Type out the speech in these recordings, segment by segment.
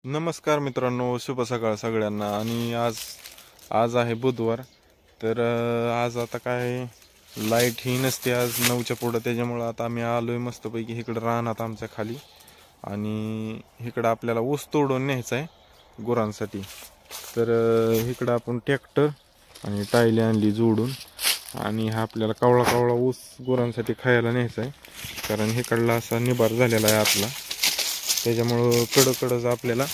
नमस्कार मित्रांनो, शुभ सकाळ सगळ्यांना. आणि आज आज आहे बुधवार. तर आज आता काय लाईट ही नसते आज 9च्या पुढं, त्याच्यामुळं आता आम्ही आलोय मस्तपैकी इकडं रानात आमच्या खाली. आणि इकडं आपल्याला ऊस तोडून न्यायचा आहे गुरांसाठी. तर इकडं आपण ट्रॅक्टर आणि टायली आणली जोडून, आणि हा आपल्याला कावळा कावळा ऊस गुरांसाठी खायला न्यायचा आहे. कारण इकडला असा निबार झालेला आहे आपला, त्याच्यामुळं कडकडच आपल्याला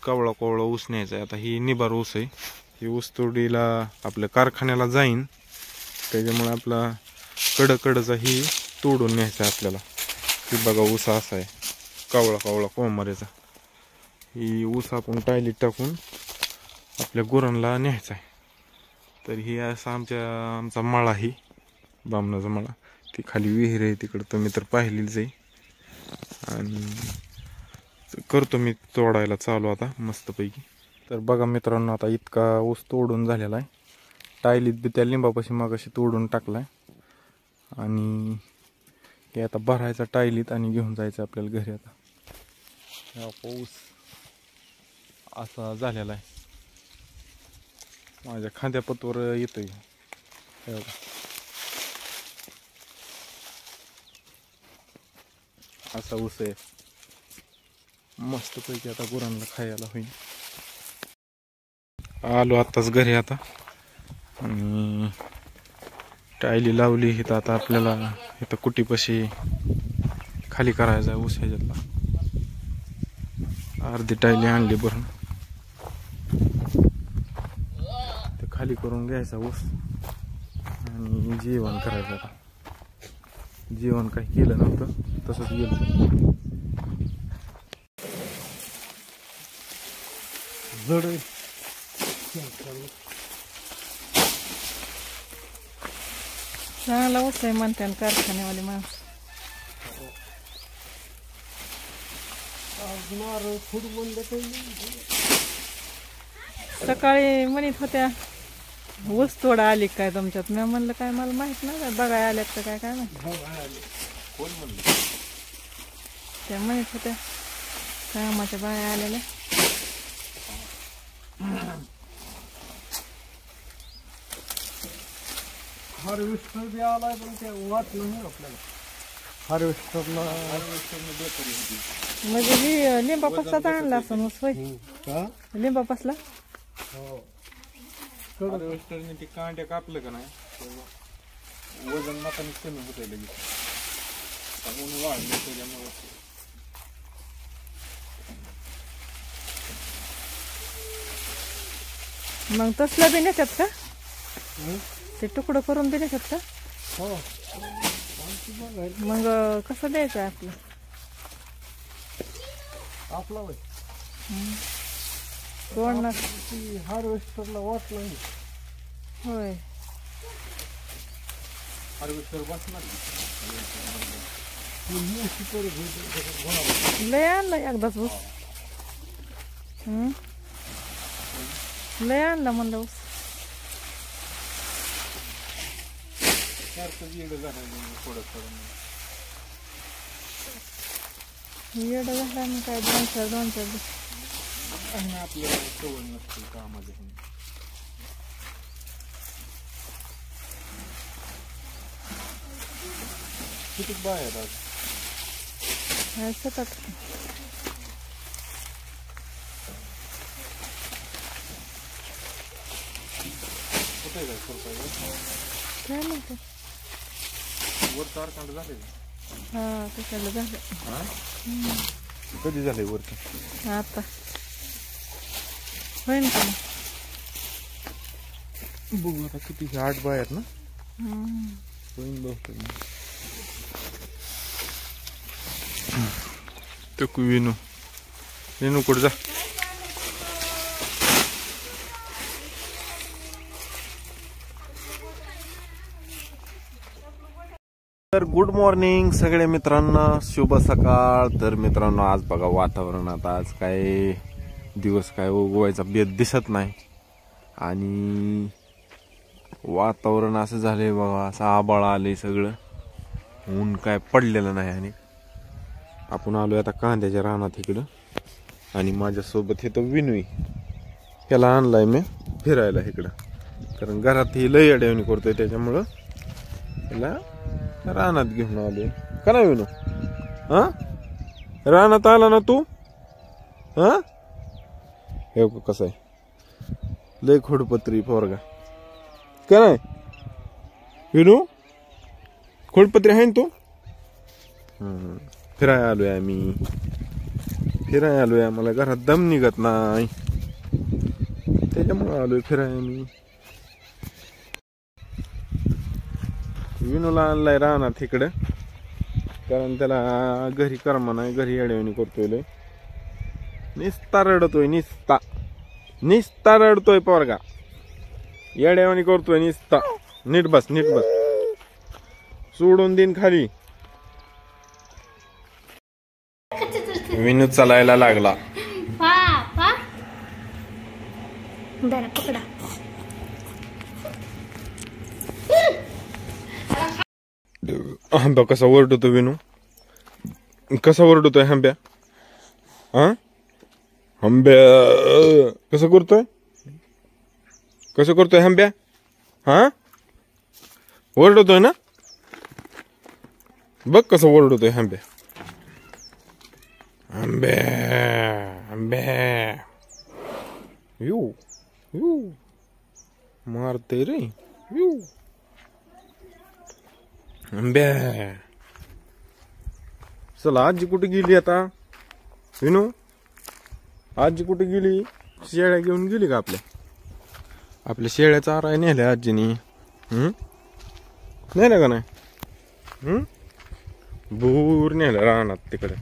कावळा कावळा ऊस न्यायचा आहे. आता ही निबार ऊस आहे, ही ऊस तोडीला आपल्या कारखान्याला जाईन, त्याच्यामुळे आपला कडकडचा ही तोडून न्यायचा आहे आपल्याला. ही बघा ऊस असा आहे कावळा कावळा कोंबऱ्याचा. ही ऊस आपण टायलीत टाकून आपल्या गुरांना न्यायचा आहे. तर ही असा आमचा मळा आहे, बामणाचा मळा. ती खाली विहीर आहे तिकडं, तुम्ही तर पाहिलीच आहे. आणि करतो मी तोडायला चालू आता मस्तपैकी. तर बघा मित्रांनो, आता इतका ऊस तोडून झालेला आहे. टायलीत बी त्या लिंबापाशी मागाशी तोडून टाकलाय, आणि हे आता भरायचा टायलीत आणि घेऊन जायचं आपल्याला घरी. आता हा पाऊस असा झालेला आहे, माझ्या खांद्यापतवर येतोय. असा ऊस आहे मस्तपैकी. आता गुरांना खायला होईल. आलो आत्ताच घरी आता, आणि टायली लावली इथं. आता आपल्याला इथं कुटीपाशी खाली करायचं आहे ऊस. ह्याच्यातला अर्धी टायली आणली भरून, ते खाली करून घ्यायचा ऊस आणि जेवण करायचं. आता जेवण काही केलं नव्हतं, तसंच गेलं. जड चांगला ऊस आहे म्हणते कारखान्यावाले माणसं. सकाळी म्हणत होत्या ऊस तोडा आली काय तुमच्यात. मी म्हणलं काय मला माहित नाही, बघाय आल्यात तर काय काय नाही. त्या म्हणत होत्या कामाच्या बाया आलेल्या. हार्वेस्टर बी आलाय, पण ते वाटलं नाही आपल्याला. हार्वेस्टरला म्हणजे ही लिंबापासला आणला असं ऊस होय. लिंबापासला हार्वेस्टरने ते कांड्या कापलं का नाही, वजन माताने कमी होत आहे लगेच. ऊन वाढलं त्याच्यामुळे. मग तसलं बी नेतात का, ते तुकडं करून बी नेतात का? हो. मग कसं द्यायचं आपलं आपला वय तोडणार हार्वेस्टरला वाटलं नाही. होय. हार्वेस्टर बसणार लय आणला एकदाच ऊस. लय आणला म्हणलं ऊस. येडं झाला मग काय दोन चार आपल्याला सवय नसते कामाची. किती बाहेर आज सतत कुठे जायचं काय म्हणते. वर कारखाना झाले. हा कशाला झालं. कधी झाले वरती? आता होईन का बघू आता किती 8 बाहेर ना. होईन बहुतेक. टकू विनू कुठं जा. तर गुड मॉर्निंग सगळ्या मित्रांना, शुभ सकाळ. तर मित्रांनो, आज बघा वातावरण, आता आज काय दिवस काय उगवायचा बेत दिसत नाही, आणि वातावरण असं झालंय बघा, असं आबाळ आलंय सगळं, ऊन काय पडलेलं नाही. आणि आपण आलोय आता कांद्याच्या रानात इकडं. आणि माझ्यासोबत हे तो विनूई, ह्याला आणलाय मी फिरायला इकडं, कारण घरात ही लय अडवणी करतोय, त्याच्यामुळं त्याला रानात घेऊन आलोय. का नाही विनू? हा, रानात आला ना तू? हा, हे कसं आहे, लय खोडपत्री पोरगा. का नाही विनू? खोडपत्री आहे ना तू? फिराय आलोय आम्ही, फिराय आलोय. आम्हाला घरात दम निघत नाही, त्याच्यामुळे आलोय फिराय आम्ही. विनूला आणलाय रानात इकडं, कारण त्याला घरी कर्म नाही, घरी अडवणी करतोय लय. निस्ता रडतोय, निस्ता रडतोय पोरगा, येड्यावानी करतोय निस्ता. नीट बस, नीट बस, सोडून दिन खाली. विनू चालायला लागला. पकडा. आंब्या कसा ओरडतो विनू, कसा ओरडतोय आंब्या? हा, आंब्या कसं करतोय, कसं करतोय आंब्या? हा, ओरडतोय ना, बघ कसं ओरडतोय आंब्या. आंब्या आंब्या यू यू मारते रे यू. आंब्या, चला आजी कुठे गेली आता विनू? आजी कुठे गेली? शेळ्या घेऊन गेली का आपल्या शेळ्या चाराय नेल्या आजीनी? नेल्या का नाही? भूर नेल्या रानात तिकडे.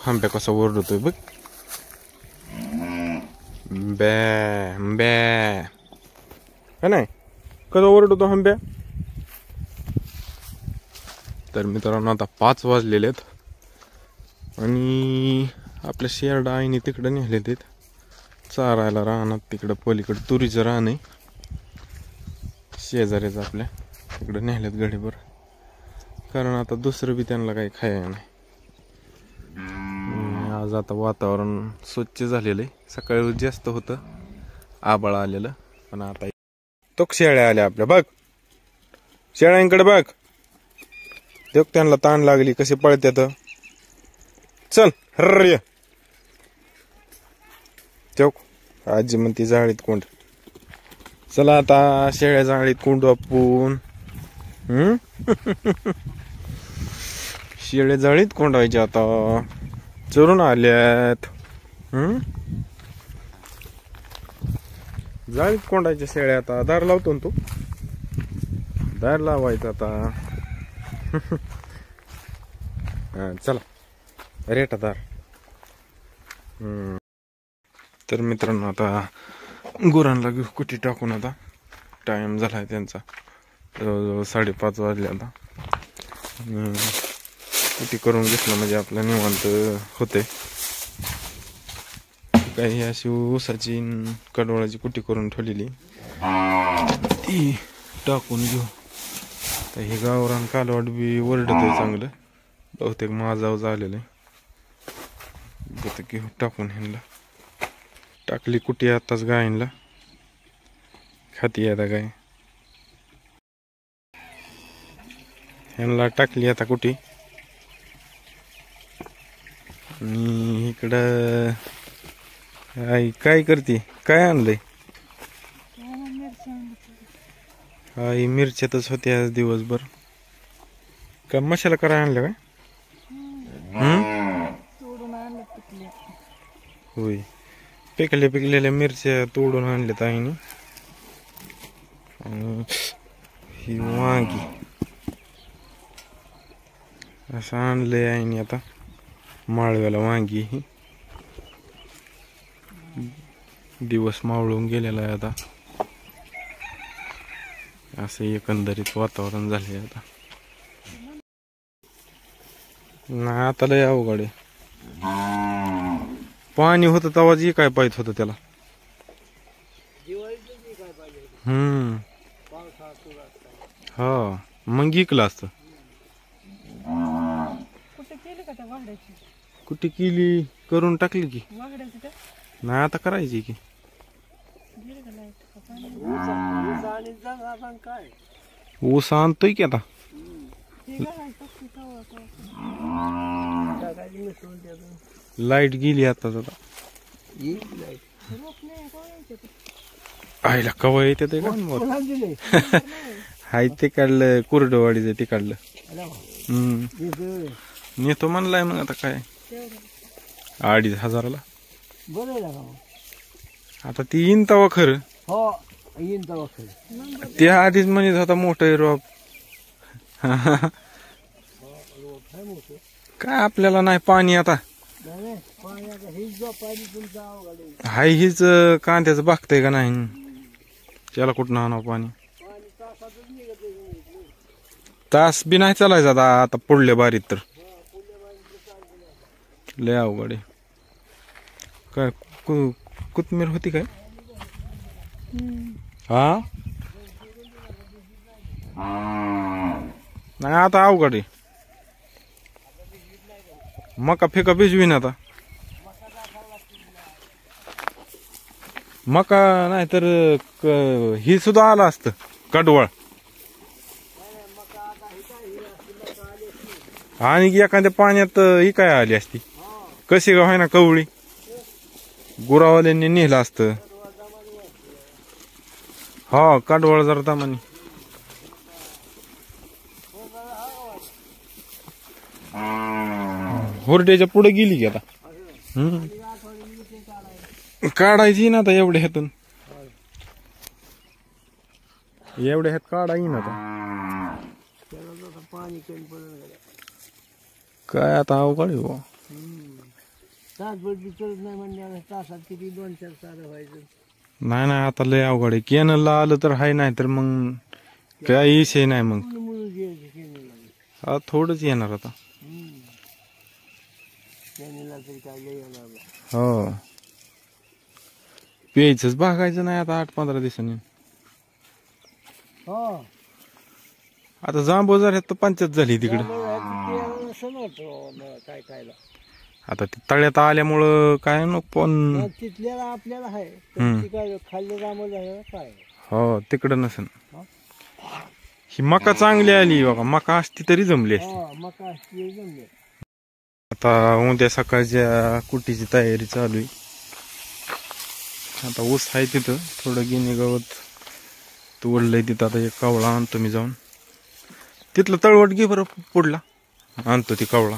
आंब्या कसा ओरडतोय बघ. बॅ बॅ, का नाही कसा ओरडतो आंब्या? तर मित्रांनो आता 5 वाजलेले आहेत आणि आपल्या शेरडा आईने तिकडे नेले ते चारायला रानात. तिकडं पलीकडे तुरीचं रान आहे शेजारीच आपल्या, तिकडे नेलेत गडीभर, कारण आता दुसरं बी त्यांना काही खायला नाही. आज आता वातावरण स्वच्छ झालेलं आहे, सकाळी जास्त होतं आबाळ आलेलं, पण आता तो शेळ्या आल्या आपल्या. बघ शेळ्यांकडे बघ, देख त्यांना ताण लागली कसे पळत्यात. चल हर्र, चौक आजी म्हणती जाळीत कोंड. चला आता शेळ्या जाळीत कोंडू आपण. शेळ्या जाळीत कोंडायचे आता, चरून आल्यात. जाळीत कोंडायच्या शेळ्या आता. दार लावतो ना तू, दार लावायचं आता. चला रेटा दार. तर मित्रांनो आता गुरांना घेऊ कुठे टाकून, आता टाइम झालाय त्यांचा, जवळजवळ 5:30 वाजले आता. कुठे करून घेतलं म्हणजे आपलं निवांत होते. काही अशी ऊसाची कडवळाची कुटी करून ठेवलेली ती टाकून घेऊ. तर हे गावरान कालवाट बी वरडतंय चांगलं, बहुतेक माझाव झालेलं आहे. घेऊ टाकून ह्यांना. टाकली कुटी आताच गायींना, खाती आता गाय. ह्यांना टाकली आता कुटी. आणि इकडं आई काय करते, काय आणलंय? आई मिरच्यातच होते आज दिवसभर. का मसाला करायला आणलं काय? होय, पिकलेल्या मिरच्या तोडून आणल्यात आईने. आणि ही वांगी असं आणलंय आईने आता, माळव्याला वांगी. ही दिवस मावळून गेलेला आहे आता, असं एकंदरीत वातावरण झालंय आता. नाही आता लय अवघड आहे. पाणी होतं तेव्हा जी काय पाहिजे होतं त्याला. हा मग इकलं असतं. कुठे केली का त्या वाघड्याची कुठे केली करून टाकली की वाघड्याची का नाही आता करायची की गेली का लाईट का पाणी? ऊस आणि जग आता काय ऊस आणतोय की आता ते घालायचं की कवा कवा. टाकायची मिसळून त्यातून लाईट गेली आता आता येईल लाईट. रोप नाही कवा यायचं ते? आईला कवा येते ते का कोणाला दिले हाय ते काढलं कुरडवाडीचं ते काढलं अरे वा. हम्म इथं नेतो म्हणलाय मग आता काय तेवढं 2,500ला बरं आहे ना. आता ती येईन तवा खरं हो येईन तेव्हा खरं. त्या आधीच म्हणत होता मोठं रोप काय आपल्याला नाही पाणी आता नाही नाही, पाण्याचा हीच जो पाणी तुमचा अवघड आहे. हाय हीच कांद्याचं बागतंय का नाही त्याला कुठं आणावं पाणी पाणी तासातच निघत आहे. तास बी नाही चालायचं आता पुढल्या बारीत तर लय अवघड आहे काय कोथमीर होती काय हा नाही आता अवघड आहे मका फेका भिजवीन आता मका नाही तर ही सुद्धा आला असत कडवळ आणि एखाद्या पाण्यात ही काय आली असती कशी का ना कवळी गुरावाल्यांनी नेलं असतं हा कडवळ जरा दमानी हुरड्याच्या पुढे गेली की आता काढायची ना आता एवढ्या ह्यातून एवढ्या ह्यात काढा येईन आता पाणी कमी पडलं काय आता अवघड आहे बुवा. तासभर बी चलत नाही म्हणजे तासात किती 2-4 सारं व्हायचं. नाही आता लय अवघड आहे कॅनलला आलं तर हाय नाही तर मग काय विषय नाही मग मुलं घ्यायचे केनीला. हा थोडंच येणार आता केनीला तरी काय लय येणार नाही. हो प्यायचंच बघायचं नाही आता 8-15 दिवसांनी हो आता जांभूळ तर पंचायत झाली तिकडे काय कायला आता ते तळ्यात आल्यामुळं काय नको पण तिथल्याला आपल्याला आहे पण ती काय खाल्ले जांभूळ झालं काय हो तिकडं नसेल ही मका चांगली आली बघा मका असती तरी जमली असती हा मका असते जमले. आता उद्या सकाळच्या कुटीची तयारी चालू आहे आता ऊस आहे तिथं थोडं गिनी गवत तोडलंय तिथं आता एक कावळा आणतो मी जाऊन तिथलं तळवट घे बरं पुढला आणतो ती कावळा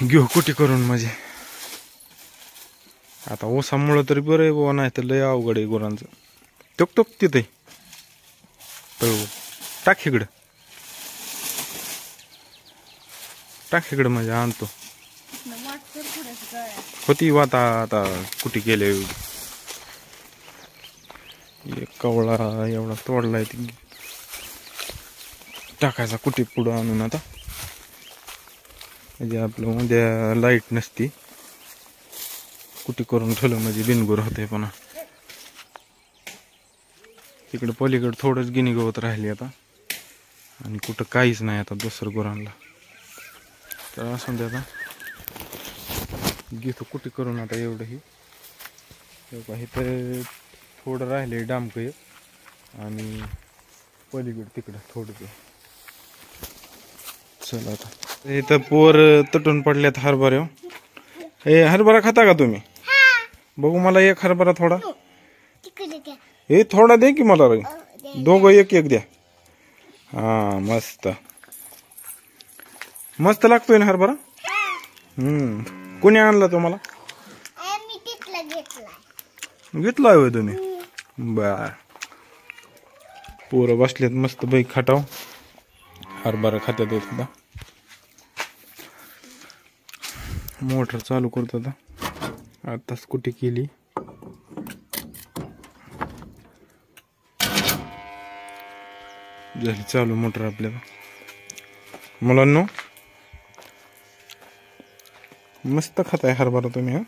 घेऊ कुटी करून म्हणजे आता ऊसामुळं तरी बरं आहे बाबा नाही तर लय अवघड आहे गुरांचं टोक टोक तिथे तळवट टाक इकडं म्हणजे आणतो होती वाता आता कुठे गेले एक कवळा एवढा तोडलाय ती टाकायचा कुठे पुढं आणून आता म्हणजे आपलं उद्या लाईट नसती कुठे करून ठेवलं म्हणजे बिनगुर होते पण तिकडे पलीकडे थोडंच गिनी गवत राहिली आता आणि कुठं काहीच नाही आता दुसरं गुरांना तर असून दे आता घेतो कुठे करून आता एवढं ही तर थोडं राहिले डामक आणि पलीकडे तिकडं थोडं चला आता इथं पोर तटून पडल्यात हरभरे हे हरभरा खाता का तुम्ही बघू मला एक हरभरा थोडा हे थोडा दे की मला दोघं एक एक द्या हा मस्त मस्त लागतोय ना हरभरा कोणी आणला तुम्हाला घेतलाय होय तुम्ही बर पोरं बसलेत मस्त बाई खाटाव हरभरा खात्यात येत होता मोटर चालू करत होता आता स्कूटी केली झाली चालू मोटर आपल्याला मुलांनो मस्त खाताय हरभरा तुम्ही हा